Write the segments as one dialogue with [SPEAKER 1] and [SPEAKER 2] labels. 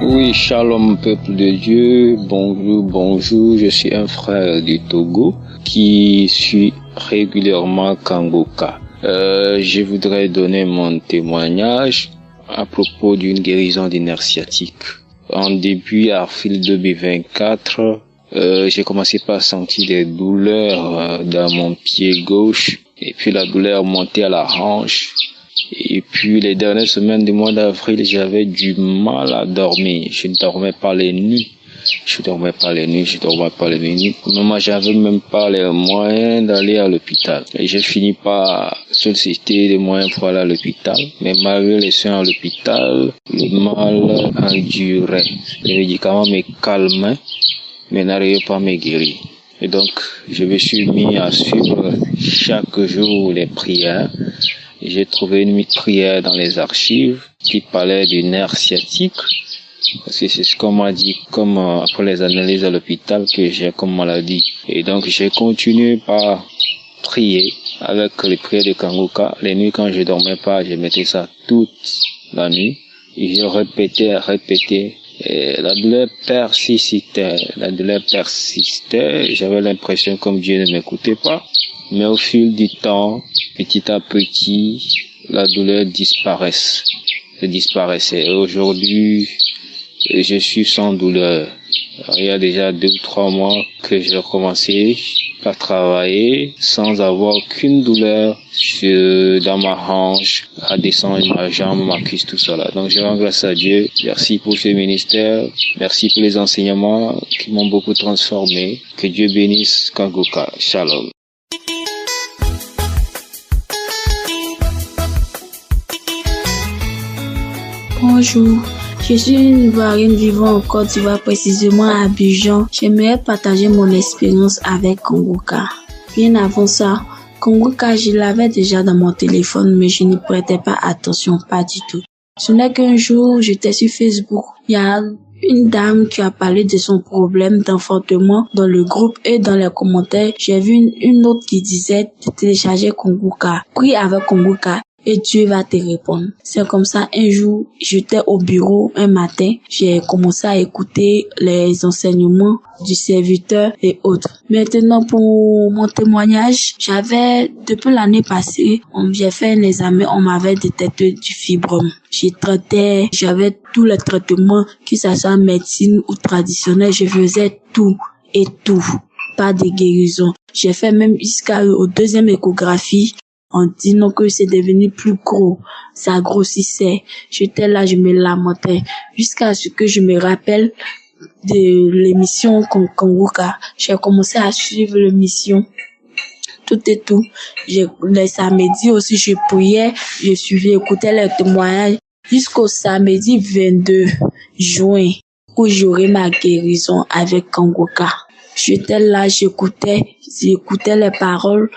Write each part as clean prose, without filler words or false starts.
[SPEAKER 1] Oui, shalom peuple de Dieu, bonjour, je suis un frère du Togo qui suit régulièrement Kangoka. Je voudrais donner mon témoignage à propos d'une guérison du nerf sciatique. En début avril 2024, j'ai commencé par sentir des douleurs dans mon pied gauche et puis la douleur montait à la hanche. Et puis les dernières semaines du mois d'avril, j'avais du mal à dormir. Je ne dormais pas les nuits. Moi, j'avais même pas les moyens d'aller à l'hôpital. Et j'ai fini par solliciter les moyens pour aller à l'hôpital. Mais malgré les soins à l'hôpital, le mal endurait. Les médicaments me calmaient, mais n'arrivaient pas à me guérir. Et donc, je me suis mis à suivre chaque jour les prières. J'ai trouvé une prière dans les archives qui parlait du nerf sciatique, parce que c'est ce qu'on m'a dit comme après les analyses à l'hôpital que j'ai comme maladie. Et donc j'ai continué par prier avec les prières de Kangoka. Les nuits quand je dormais pas, je mettais ça toute la nuit et je répétais. Et la douleur persistait. J'avais l'impression comme Dieu ne m'écoutait pas. Mais au fil du temps, petit à petit, la douleur disparaissait. Et aujourd'hui, je suis sans douleur. Il y a déjà 2 ou 3 mois que j'ai commencé à travailler sans avoir aucune douleur dans ma hanche, à descendre ma jambe, ma cuisse, tout ça là. Donc je rends grâce à Dieu. Merci pour ce ministère. Merci pour les enseignements qui m'ont beaucoup transformé. Que Dieu bénisse Kangoka. Shalom.
[SPEAKER 2] Bonjour, je suis une Ivoirienne vivant en Côte d'Ivoire, précisément à Abidjan. J'aimerais partager mon expérience avec Kangoka. Bien avant ça, Kangoka, je l'avais déjà dans mon téléphone, mais je n'y prêtais pas attention, pas du tout. Ce n'est qu'un jour, j'étais sur Facebook. Il y a une dame qui a parlé de son problème d'enfantement dans le groupe et dans les commentaires, j'ai vu une autre qui disait de télécharger Kangoka. Prie avec Kangoka et Dieu va te répondre. C'est comme ça, un jour, j'étais au bureau un matin, j'ai commencé à écouter les enseignements du serviteur et autres. Maintenant, pour mon témoignage, depuis l'année passée, j'ai fait un examen, on m'avait détecté du fibrome. J'avais tous les traitements, que ça soit médecine ou traditionnel, je faisais tout et tout. Pas de guérison. J'ai fait même jusqu'au 2e échographie, en disant que c'est devenu plus gros, ça grossissait. J'étais là, je me lamentais, jusqu'à ce que je me rappelle de l'émission Kangoka. J'ai commencé à suivre l'émission, tout et tout. Les samedis aussi, je priais, je suivais, écoutais les témoignages, jusqu'au samedi 22 juin, où j'aurai ma guérison avec Kangoka. J'étais là, j'écoutais les paroles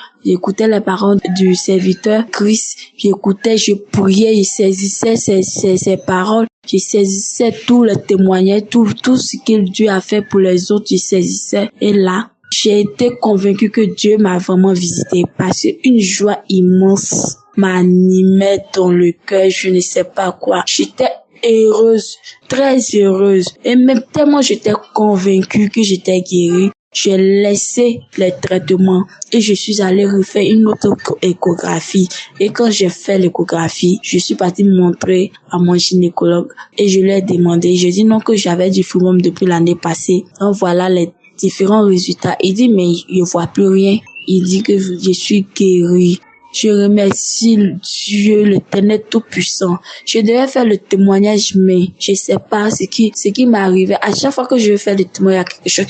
[SPEAKER 2] du serviteur Christ. J'écoutais, je priais, je saisissais ces paroles. Je saisissais tout le témoignage, tout ce que Dieu a fait pour les autres, je saisissais. Et là, j'ai été convaincue que Dieu m'a vraiment visité parce qu'une joie immense m'animait dans le cœur, je ne sais pas quoi. J'étais heureuse, très heureuse. Et même tellement j'étais convaincue que j'étais guérie, j'ai laissé les traitements et je suis allée refaire une autre échographie. Et quand j'ai fait l'échographie, je suis partie montrer à mon gynécologue et je lui ai demandé, je dis non que j'avais du fibrome depuis l'année passée. Donc voilà les différents résultats. Il dit mais je vois plus rien. Il dit que je suis guérie. Je remercie Dieu, l'Éternel Tout-Puissant. Je devais faire le témoignage, mais je sais pas ce qui m'est arrivé. À chaque fois que je veux faire le témoignage, il y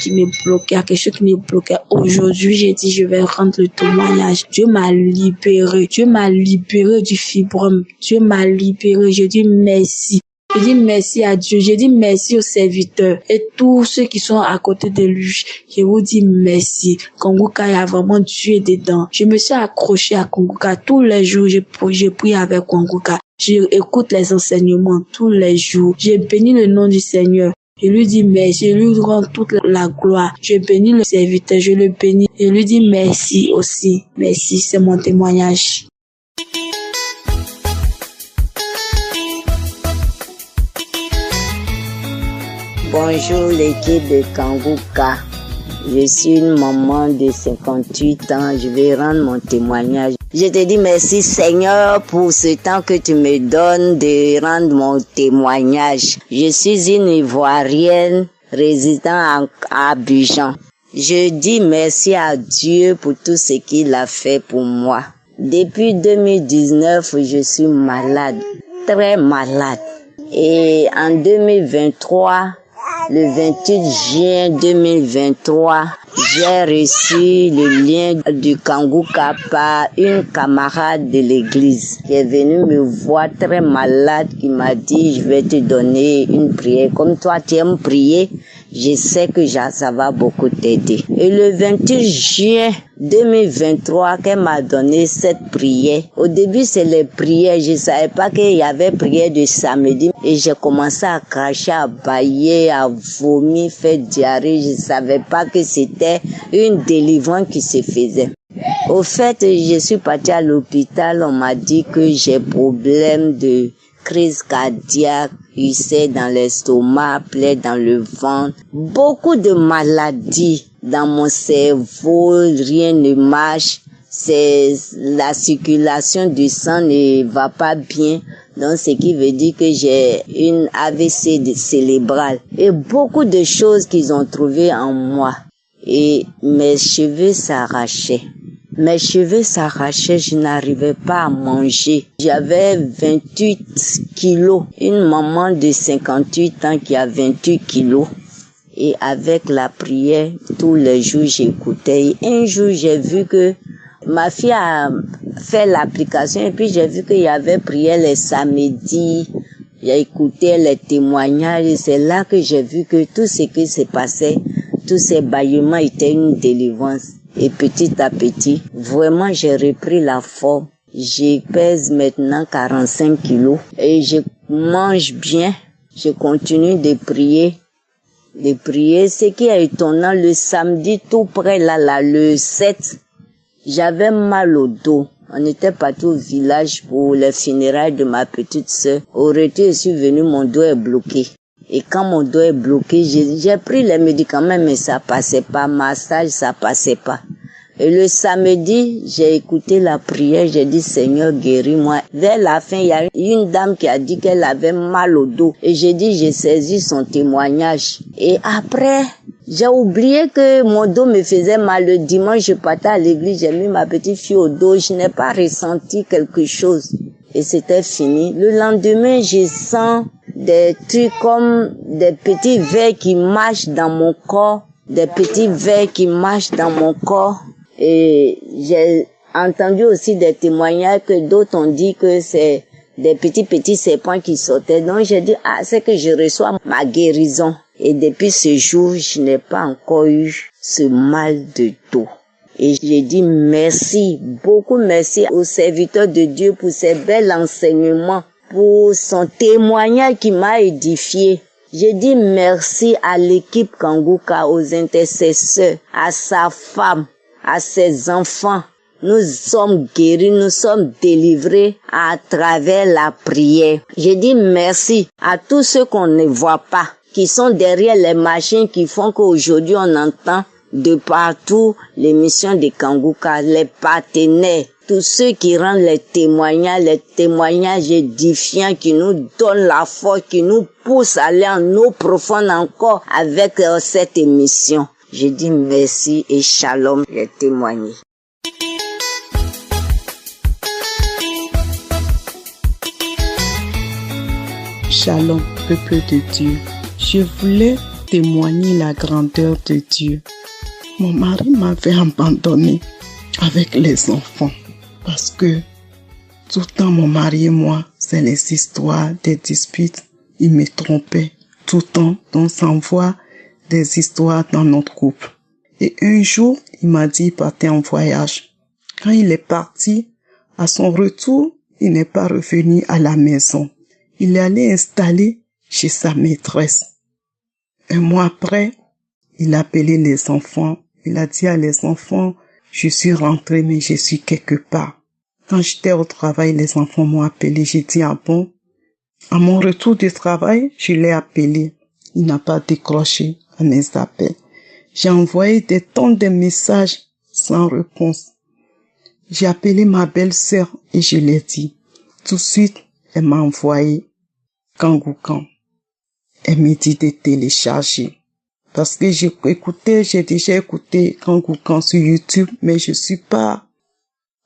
[SPEAKER 2] a quelque chose qui me bloquait, Aujourd'hui, j'ai dit, je vais rendre le témoignage. Dieu m'a libéré. Dieu m'a libéré du fibrome. Dieu m'a libéré. Je dis merci. Je dis merci à Dieu, je dis merci aux serviteurs et tous ceux qui sont à côté de lui. Je vous dis merci. Kangoka, il y a vraiment Dieu dedans. Je me suis accrochée à Kangoka tous les jours. Je prie avec Kangoka. J'écoute les enseignements tous les jours. Je bénis le nom du Seigneur. Je lui dis merci, je lui rends toute la gloire. Je bénis le serviteur, je le bénis. Je lui dis merci aussi. Merci, c'est mon témoignage.
[SPEAKER 3] Bonjour l'équipe de Kangouka. Je suis une maman de 58 ans. Je vais rendre mon témoignage. Je te dis merci Seigneur pour ce temps que tu me donnes de rendre mon témoignage. Je suis une Ivoirienne résidant à Abidjan. Je dis merci à Dieu pour tout ce qu'il a fait pour moi. Depuis 2019, je suis malade, très malade. Et en 2023, le 28 juin 2023, j'ai reçu le lien du Kangouka par une camarade de l'église qui est venue me voir très malade, qui m'a dit je vais te donner une prière. Comme toi tu aimes prier, je sais que ça va beaucoup t'aider. Et le 28 juin 2023 qu'elle m'a donné cette prière. Au début c'est les prières, je savais pas qu'il y avait prière de samedi et j'ai commencé à cracher, à bailler, à vomir, faire diarrhée. Je savais pas que c'était une délivrance qui se faisait. Au fait, je suis partie à l'hôpital, on m'a dit que j'ai problème de crise cardiaque, ulcère dans l'estomac, plaie dans le ventre, beaucoup de maladies dans mon cerveau, rien ne marche, la circulation du sang ne va pas bien, donc ce qui veut dire que j'ai une AVC cérébrale et beaucoup de choses qu'ils ont trouvées en moi. Et mes cheveux s'arrachaient. Je n'arrivais pas à manger. J'avais 28 kilos. Une maman de 58 ans qui a 28 kilos. Et avec la prière, tous les jours j'écoutais. Et un jour j'ai vu que ma fille a fait l'application et puis j'ai vu qu'il y avait prière les samedis. J'ai écouté les témoignages et c'est là que j'ai vu que tout ce qui se passait, tous ces bâillements étaient une délivrance. Et petit à petit, vraiment j'ai repris la forme. Je pèse maintenant 45 kilos et je mange bien. Je continue de prier. Ce qui est étonnant, le samedi tout près là, le 7, j'avais mal au dos. On était parti au village pour les funérailles de ma petite sœur. Au retour, je suis venu, mon dos est bloqué. Et quand mon dos est bloqué, j'ai pris les médicaments, mais ça passait pas. Massage, ça passait pas. Et le samedi, j'ai écouté la prière, j'ai dit Seigneur, guéris-moi. Vers la fin, il y a une dame qui a dit qu'elle avait mal au dos. Et j'ai dit, j'ai saisi son témoignage. Et après, j'ai oublié que mon dos me faisait mal. Le dimanche, je partais à l'église, j'ai mis ma petite fille au dos, je n'ai pas ressenti quelque chose. Et c'était fini. Le lendemain, je sens des trucs comme des petits vers qui marchent dans mon corps. Et j'ai entendu aussi des témoignages que d'autres ont dit que c'est des petits serpents qui sautaient. Donc j'ai dit, c'est que je reçois ma guérison. Et depuis ce jour, je n'ai pas encore eu ce mal de dos. Et j'ai dit merci, beaucoup merci au serviteur de Dieu pour ses bels enseignements, pour son témoignage qui m'a édifié. J'ai dit merci à l'équipe Kangouka, aux intercesseurs, à sa femme, à ses enfants. Nous sommes guéris, nous sommes délivrés à travers la prière. J'ai dit merci à tous ceux qu'on ne voit pas, qui sont derrière les machines qui font qu'aujourd'hui on entend de partout l'émission de Kangouka, les partenaires, tous ceux qui rendent les témoignages édifiants qui nous donnent la force, qui nous poussent à aller en eau profonde encore avec cette émission. Je dis merci et shalom, j'ai témoigné.
[SPEAKER 4] Shalom, peuple de Dieu. Je voulais témoigner la grandeur de Dieu. Mon mari m'avait abandonné avec les enfants parce que tout le temps mon mari et moi, c'est les histoires, des disputes. Il me trompait tout le temps, on s'envoie des histoires dans notre couple. Et un jour, il m'a dit qu'il partait en voyage. Quand il est parti, à son retour, il n'est pas revenu à la maison. Il est allé installer chez sa maîtresse. Un mois après, il a appelé les enfants. Il a dit à les enfants, je suis rentré mais je suis quelque part. Quand j'étais au travail, les enfants m'ont appelé. J'ai dit, ah bon? À mon retour du travail, je l'ai appelé. Il n'a pas décroché à mes appels. J'ai envoyé des tonnes de messages sans réponse. J'ai appelé ma belle-sœur et je l'ai dit. Tout de suite, elle m'a envoyé Kangoukan. Elle m'a dit de télécharger. Parce que j'ai déjà écouté Kangoukan sur YouTube, mais je suis pas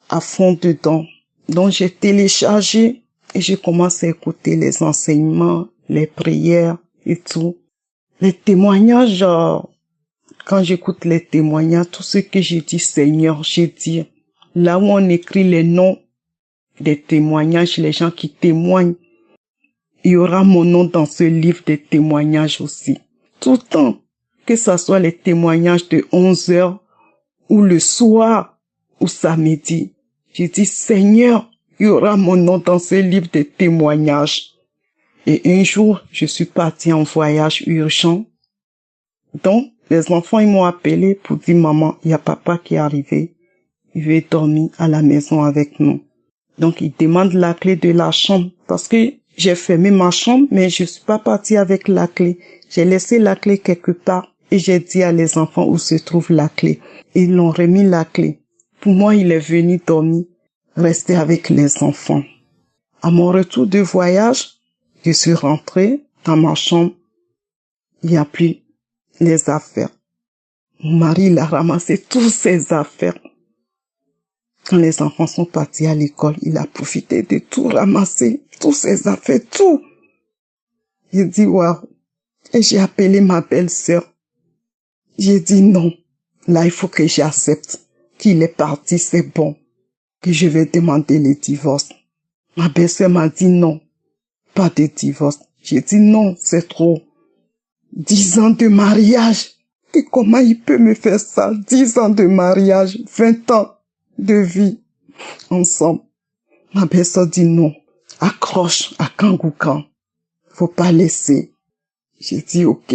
[SPEAKER 4] à fond dedans. Donc j'ai téléchargé et j'ai commencé à écouter les enseignements, les prières et tout. Les témoignages, quand j'écoute les témoignages, tout ce que j'ai dit, Seigneur, j'ai dit, là où on écrit les noms des témoignages, les gens qui témoignent, il y aura mon nom dans ce livre des témoignages aussi. Tout le temps, que ce soit les témoignages de 11 heures, ou le soir, ou samedi, j'ai dit, Seigneur, il y aura mon nom dans ce livre des témoignages. Et un jour, je suis partie en voyage urgent. Donc, les enfants, ils m'ont appelé pour dire, maman, il y a papa qui est arrivé. Il veut dormir à la maison avec nous. Donc, ils demandent la clé de la chambre parce que j'ai fermé ma chambre, mais je suis pas partie avec la clé. J'ai laissé la clé quelque part et j'ai dit à les enfants où se trouve la clé. Ils l'ont remis la clé. Pour moi, il est venu dormir, rester avec les enfants. À mon retour de voyage, je suis rentrée dans ma chambre. Il n'y a plus les affaires. Mon mari, il a ramassé toutes ses affaires. Quand les enfants sont partis à l'école, il a profité de tout ramasser, toutes ses affaires, tout. J'ai dit, waouh. Et j'ai appelé ma belle-sœur. J'ai dit non. Là, il faut que j'accepte qu'il est parti, c'est bon. Que je vais demander le divorce. Ma belle-sœur m'a dit non. Pas de divorce. J'ai dit non, c'est trop. 10 ans de mariage. Et comment il peut me faire ça? 10 ans de mariage, 20 ans de vie ensemble. Ma belle-sœur dit non. Accroche à Kangoukan. Faut pas laisser. J'ai dit ok.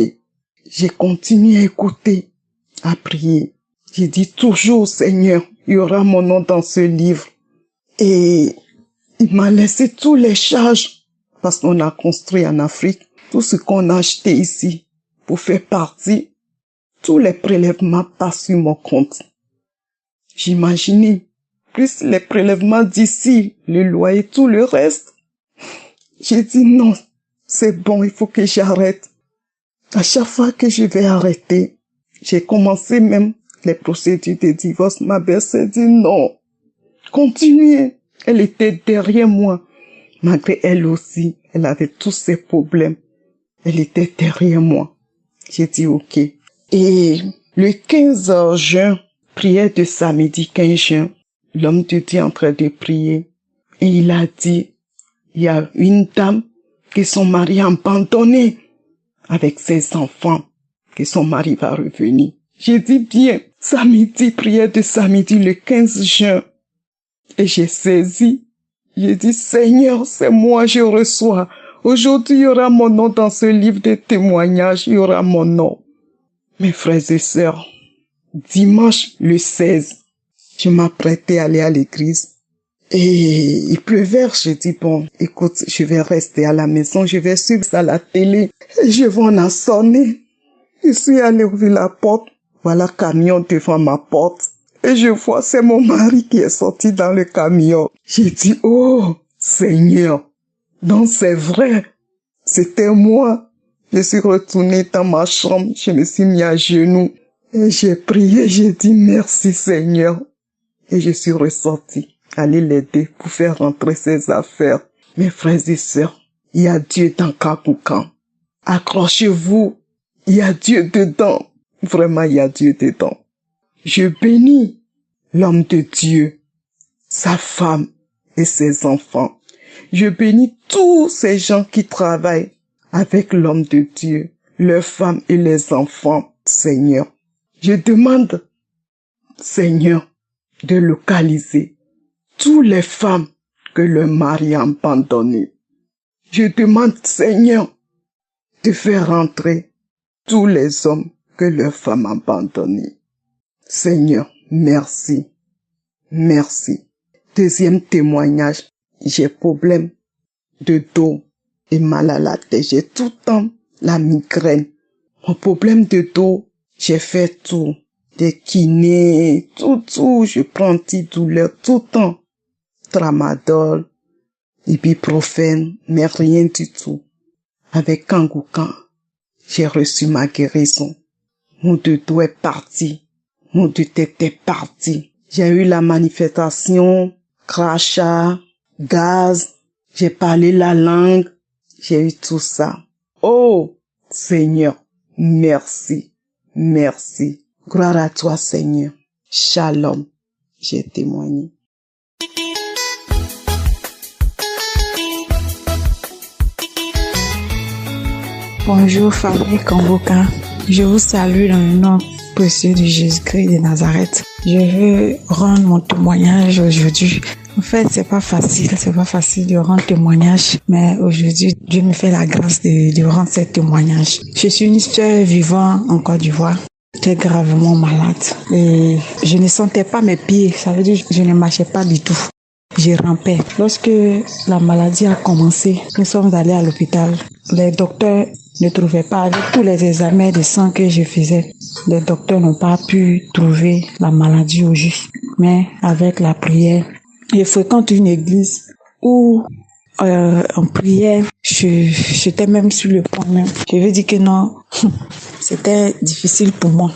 [SPEAKER 4] J'ai continué à écouter, à prier. J'ai dit toujours, Seigneur, il y aura mon nom dans ce livre. Et il m'a laissé tous les charges parce qu'on a construit en Afrique. Tout ce qu'on a acheté ici pour faire partie, tous les prélèvements passent sur mon compte. J'imaginais, plus les prélèvements d'ici, le loyer, tout le reste. J'ai dit non, c'est bon, il faut que j'arrête. À chaque fois que je vais arrêter, j'ai commencé même les procédures de divorce. Ma belle-sœur dit non, continuez. Elle était derrière moi. Malgré elle aussi, elle avait tous ses problèmes. Elle était derrière moi. J'ai dit ok. Et le 15 juin, prière de samedi 15 juin, l'homme de Dieu est en train de prier. Et il a dit, il y a une dame que son mari a abandonné avec ses enfants, que son mari va revenir. J'ai dit bien, samedi, prière de samedi, le 15 juin. Et j'ai saisi. J'ai dit, Seigneur, c'est moi, je reçois. Aujourd'hui, il y aura mon nom dans ce livre de témoignages, il y aura mon nom. Mes frères et sœurs, dimanche le 16, je m'apprêtais à aller à l'église. Et il pleuvait, je dis bon, écoute, je vais rester à la maison, je vais suivre ça à la télé. Et je vois, on a sonné. Je suis allé ouvrir la porte. Voilà, camion devant ma porte. Et je vois, c'est mon mari qui est sorti dans le camion. J'ai dit, oh, Seigneur. Donc c'est vrai. C'était moi. Je suis retournée dans ma chambre. Je me suis mis à genoux. Et j'ai prié, j'ai dit merci Seigneur. Et je suis ressortie. Aller l'aider pour faire rentrer ses affaires. Mes frères et sœurs, il y a Dieu dans Kangoukan. Accrochez-vous, il y a Dieu dedans. Vraiment, il y a Dieu dedans. Je bénis l'homme de Dieu, sa femme et ses enfants. Je bénis tous ces gens qui travaillent avec l'homme de Dieu, leurs femmes et les enfants, Seigneur. Je demande, Seigneur, de localiser toutes les femmes que le mari a abandonnées. Je demande, Seigneur, de faire rentrer tous les hommes que leur femme a abandonnés. Seigneur, merci. Merci. Deuxième témoignage, j'ai problème de dos et mal à la tête. J'ai tout le temps la migraine. Mon problème de dos, j'ai fait tout. Des kinés, tout. Je prends antidouleur tout le temps. Tramadol, ibuprofène, mais rien du tout. Avec Kangoukan, j'ai reçu ma guérison. Mon dos est parti. Mon dos tête est parti. J'ai eu la manifestation, crachat, gaz. J'ai parlé la langue. J'ai eu tout ça. Oh, Seigneur, merci. Merci. Gloire à toi, Seigneur. Shalom. J'ai témoigné.
[SPEAKER 5] Bonjour famille Convoca, je vous salue dans le nom précieux de Jésus-Christ de Nazareth. Je veux rendre mon témoignage aujourd'hui. En fait, c'est pas facile de rendre témoignage, mais aujourd'hui, Dieu me fait la grâce de rendre ce témoignage. Je suis une sœur vivant en Côte d'Ivoire. J'étais gravement malade et je ne sentais pas mes pieds, ça veut dire que je ne marchais pas du tout. Je rampais. Lorsque la maladie a commencé, nous sommes allés à l'hôpital. Les docteurs ne trouvaient pas, avec tous les examens de sang que je faisais, les docteurs n'ont pas pu trouver la maladie au juste. Mais avec la prière, je fréquente une église où en prière, j'étais même sur le point même. Je veux dire que non, c'était difficile pour moi.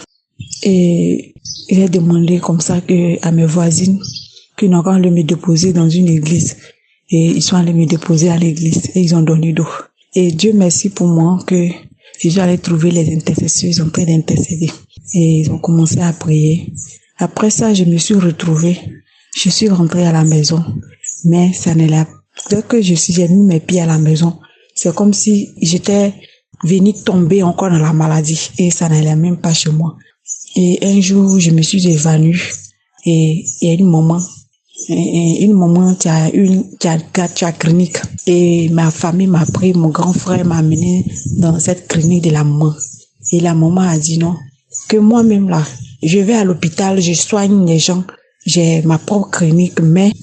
[SPEAKER 5] Et j'ai demandé comme ça à mes voisines qu'ils n'ont qu'à aller me déposer dans une église. Et ils sont allés me déposer à l'église et ils ont donné d'eau. Et Dieu merci pour moi que je suis allée trouver les intercesseurs, ils ont train d'intercéder. Et ils ont commencé à prier. Après ça, je me suis retrouvée. Je suis rentrée à la maison. Mais ça n'est là. Dès que j'ai mis mes pieds à la maison, c'est comme si j'étais venue tomber encore dans la maladie. Et ça n'allait même pas chez moi. Et un jour, je me suis évanouie. Et il y a une maman qui a clinique. Et ma famille m'a pris, mon grand frère m'a amené dans cette clinique de la maman. Et la maman a dit non, que moi-même là, je vais à l'hôpital, je soigne les gens, j'ai ma propre clinique, mais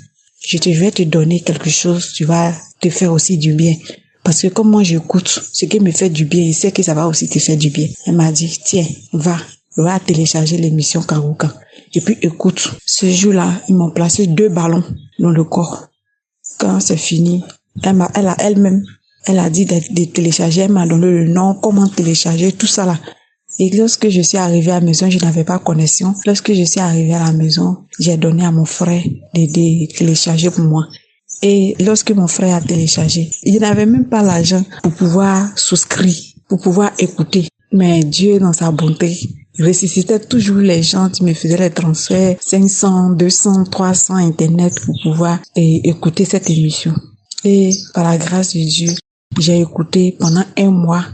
[SPEAKER 5] je vais te donner quelque chose, tu vas te faire aussi du bien. Parce que comme moi j'écoute, ce qui me fait du bien, je sais que ça va aussi te faire du bien. Elle m'a dit, tiens, va télécharger l'émission Kangouka. Et puis écoute, ce jour-là, ils m'ont placé 2 ballons dans le corps. Quand c'est fini, elle a dit de télécharger, elle m'a donné le nom, comment télécharger, tout ça là. Et lorsque je suis arrivée à la maison, je n'avais pas connexion. Lorsque je suis arrivée à la maison, j'ai donné à mon frère de télécharger pour moi. Et lorsque mon frère a téléchargé, il n'avait même pas l'argent pour pouvoir souscrire, pour pouvoir écouter. Mais Dieu, dans sa bonté, ressuscitait toujours les gens qui me faisaient les transferts 500, 200, 300 internet pour pouvoir écouter cette émission. Et par la grâce de Dieu, j'ai écouté pendant 1 mois,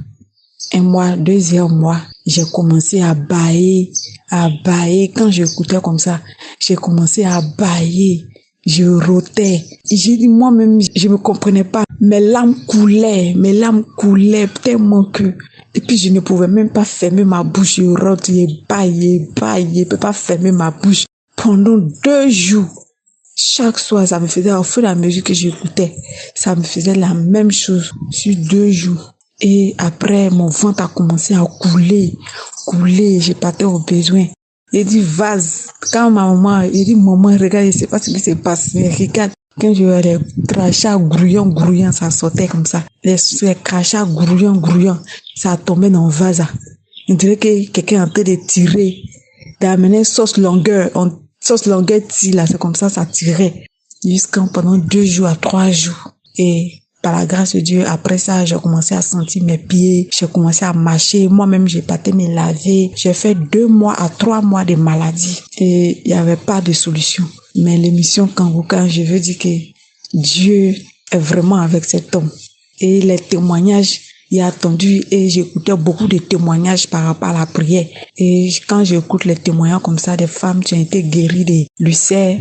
[SPEAKER 5] 2e mois, j'ai commencé à bâiller. Quand j'écoutais comme ça, j'ai commencé à bâiller. Je rotais. J'ai dit moi-même, je me comprenais pas. Mes larmes coulaient tellement que, et puis je ne pouvais même pas fermer ma bouche. Je rotais, bâillais, je peux pas fermer ma bouche. Pendant 2 jours, chaque soir, ça me faisait, au fur et à mesure que j'écoutais, ça me faisait la même chose sur 2 jours. Et après, mon ventre a commencé à couler, j'ai partais au besoin. J'ai dit, vase. Quand ma maman, j'ai dit, maman, regarde, je sais pas ce qui se passe, mais regarde. Quand je vois les crachats grouillants, ça sortait comme ça. Les crachats grouillants, ça tombait dans le vase. On dirait que quelqu'un est en train de tirer, d'amener sauce longueur tire là, c'est comme ça tirait. Jusqu'à pendant 2 jours à 3 jours. Et par la grâce de Dieu, après ça, j'ai commencé à sentir mes pieds, j'ai commencé à marcher. Moi-même, j'ai parti me laver. J'ai fait 2 mois à 3 mois de maladie. Et il n'y avait pas de solution. Mais l'émission Kangouka, je veux dire que Dieu est vraiment avec cet homme. Et les témoignages, il a attendu et j'écoutais beaucoup de témoignages par rapport à la prière. Et quand j'écoute les témoignages comme ça, des femmes qui ont été guéries de l'ulcère,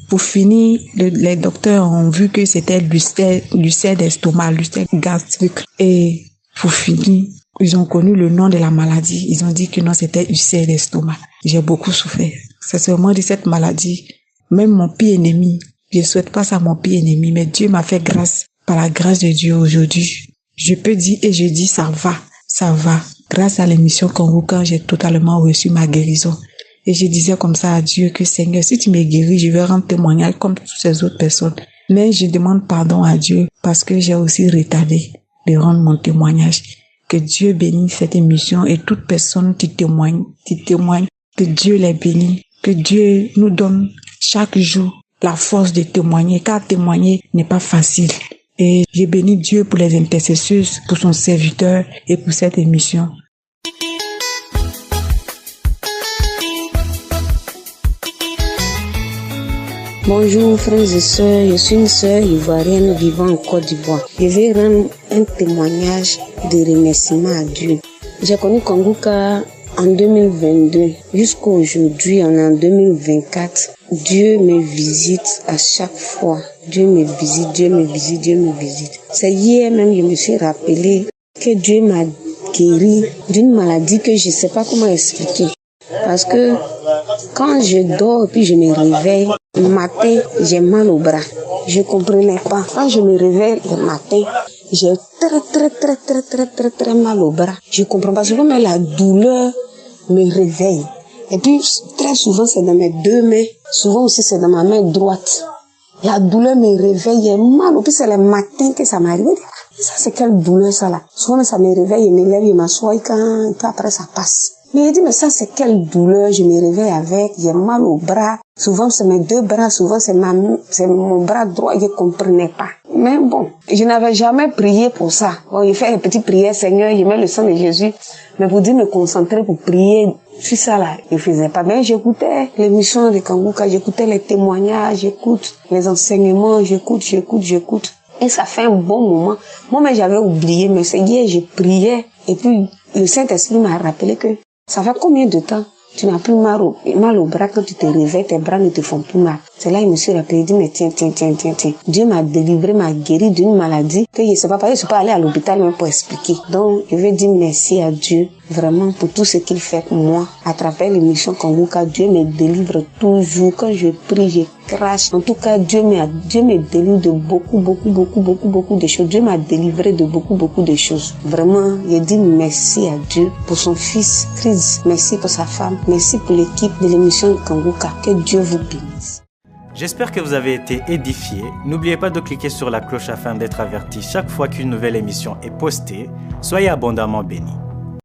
[SPEAKER 5] pour finir, les docteurs ont vu que c'était l'ulcère d'estomac, l'ulcère gastrique. Et pour finir, ils ont connu le nom de la maladie. Ils ont dit que non, c'était ulcère d'estomac. J'ai beaucoup souffert. C'est seulement de cette maladie. Même mon pire ennemi, je souhaite pas ça à mon pire ennemi, mais Dieu m'a fait grâce. Par la grâce de Dieu aujourd'hui, je peux dire et je dis ça ça va. Grâce à l'émission Kongoka, j'ai totalement reçu ma guérison. Et je disais comme ça à Dieu que Seigneur, si tu me guéris, je vais rendre témoignage comme toutes ces autres personnes. Mais je demande pardon à Dieu parce que j'ai aussi retardé de rendre mon témoignage. Que Dieu bénisse cette émission et toute personne qui témoigne, que Dieu les bénisse, que Dieu nous donne chaque jour la force de témoigner, car témoigner n'est pas facile. Et je bénis Dieu pour les intercesseuses, pour son serviteur et pour cette émission.
[SPEAKER 6] Bonjour frères et sœurs, je suis une sœur ivoirienne vivant en Côte d'Ivoire. Je vais rendre un témoignage de remerciement à Dieu. J'ai connu Kongoka en 2022. Jusqu'à aujourd'hui, on est en 2024. Dieu me visite à chaque fois. Dieu me visite, Dieu me visite, Dieu me visite. C'est hier même, je me suis rappelé que Dieu m'a guéri d'une maladie que je ne sais pas comment expliquer. Parce que quand je dors et puis je me réveille, le matin, j'ai mal au bras. Je ne comprenais pas. Quand je me réveille le matin, j'ai très mal au bras. Je ne comprends pas. Souvent, mais la douleur me réveille. Et puis, très souvent, c'est dans mes deux mains. Souvent aussi, c'est dans ma main droite. La douleur me réveille, j'ai mal. Et puis, c'est le matin que ça m'arrive. Ça, c'est quelle douleur, ça, là? Souvent, ça me réveille, je me lève, je m'assois, et puis après, ça passe. Mais il dit, mais ça, c'est quelle douleur, je me réveille avec, j'ai mal au bras. Souvent, c'est mes deux bras, souvent, c'est mon bras droit, je comprenais pas. Mais bon, je n'avais jamais prié pour ça. Bon, il fait une petite prière, Seigneur, je mets le sang de Jésus. Mais pour dire me concentrer pour prier, sur ça là, je faisais pas. Mais j'écoutais l'émission de Kongoka, j'écoutais les témoignages, j'écoute les enseignements, j'écoute. Et ça fait un bon moment. Moi-même, j'avais oublié, mais c'est hier, je priais. Et puis, le Saint-Esprit m'a rappelé que ça fait combien de temps tu n'as plus mal au bras quand tu te réveilles, tes bras ne te font plus mal. C'est là, il me suis rappelé, il dit, mais tiens. Dieu m'a délivré, m'a guéri d'une maladie que je ne sais pas, parce que je ne suis pas allée à l'hôpital même pour expliquer. Donc, je veux dire merci à Dieu, vraiment, pour tout ce qu'il fait pour moi. À travers l'émission Kongoka, Dieu me délivre toujours. Quand je prie, je crache. En tout cas, Dieu me délivre de beaucoup de choses. Dieu m'a délivré de beaucoup de choses. Vraiment, je dis merci à Dieu pour son fils, Chris. Merci pour sa femme. Merci pour l'équipe de l'émission Kongoka. Que Dieu vous bénisse.
[SPEAKER 7] J'espère que vous avez été édifiés. N'oubliez pas de cliquer sur la cloche afin d'être averti chaque fois qu'une nouvelle émission est postée. Soyez abondamment bénis.